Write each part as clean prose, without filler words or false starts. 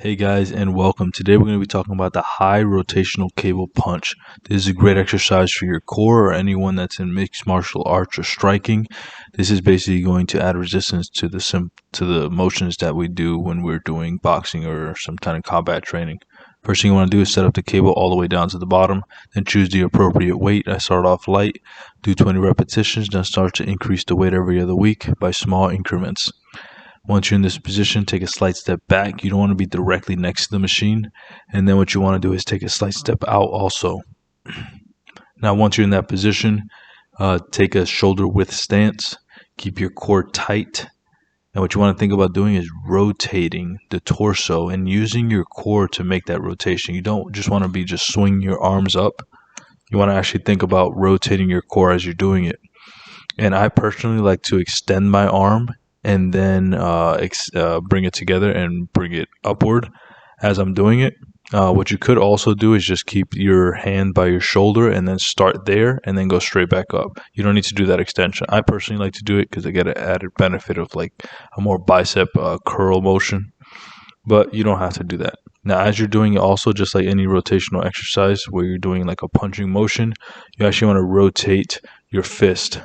Hey guys, and welcome. Today we're going to be talking about the high rotational cable punch. This is a great exercise for your core or anyone that's in mixed martial arts or striking. This is basically going to add resistance to the motions that we do when we're doing boxing or some kind of combat training. First thing you want to do is set up the cable all the way down to the bottom, then choose the appropriate weight. I start off light, do 20 repetitions, then start to increase the weight every other week by small increments. Once you're in this position, take a slight step back. You don't want to be directly next to the machine. And then what you want to do is take a slight step out also. Now, once you're in that position, take a shoulder width stance. Keep your core tight. And what you want to think about doing is rotating the torso and using your core to make that rotation. You don't just want to be just swinging your arms up. You want to actually think about rotating your core as you're doing it. And I personally like to extend my arm and then bring it together and bring it upward as I'm doing it. What you could also do is just keep your hand by your shoulder and then start there and then go straight back up. You don't need to do that extension. I personally like to do it because I get an added benefit of like a more bicep curl motion, but you don't have to do that. Now, as you're doing it also, just like any rotational exercise where you're doing like a punching motion, you actually want to rotate your fist.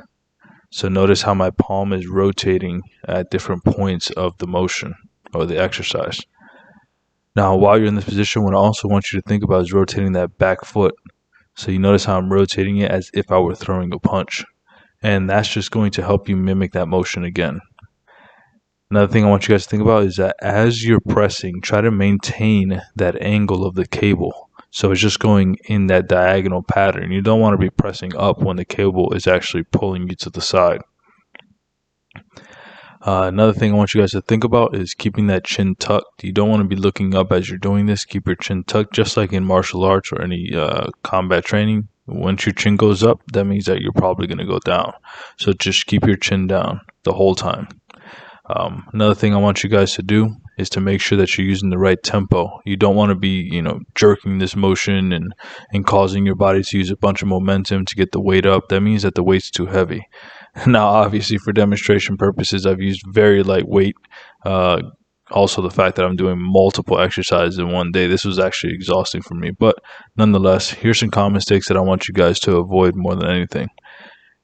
So notice how my palm is rotating at different points of the motion or the exercise. Now, while you're in this position, what I also want you to think about is rotating that back foot. So you notice how I'm rotating it as if I were throwing a punch. And that's just going to help you mimic that motion again. Another thing I want you guys to think about is that as you're pressing, try to maintain that angle of the cable. So it's just going in that diagonal pattern. You don't want to be pressing up when the cable is actually pulling you to the side. Another thing I want you guys to think about is keeping that chin tucked. You don't want to be looking up as you're doing this. Keep your chin tucked, just like in martial arts or any combat training. Once your chin goes up, that means that you're probably going to go down. So just keep your chin down the whole time. Another thing I want you guys to do is to make sure that you're using the right tempo. You don't want to be, jerking this motion and causing your body to use a bunch of momentum to get the weight up. That means that the weight's too heavy. Now, obviously, for demonstration purposes, I've used very light weight. Also, the fact that I'm doing multiple exercises in one day, this was actually exhausting for me. But nonetheless, here's some common mistakes that I want you guys to avoid more than anything.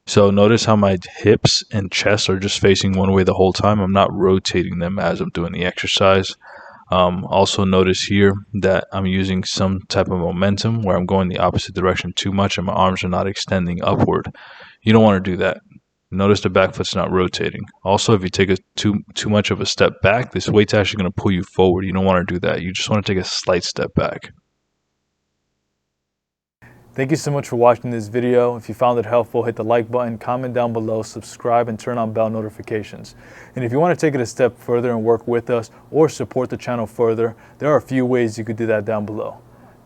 So notice how my hips and chest are just facing one way the whole time. I'm not rotating them as I'm doing the exercise. Also notice here that I'm using some type of momentum where I'm going the opposite direction too much and my arms are not extending upward. You don't want to do that. Notice the back foot's not rotating. Also, if you take too much of a step back, this weight's actually going to pull you forward. You don't want to do that. You just want to take a slight step back. Thank you so much for watching this video. If you found it helpful, hit the like button, comment down below, subscribe, and turn on bell notifications. And if you want to take it a step further and work with us or support the channel further, there are a few ways you could do that down below.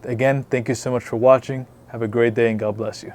Again, thank you so much for watching. Have a great day and God bless you.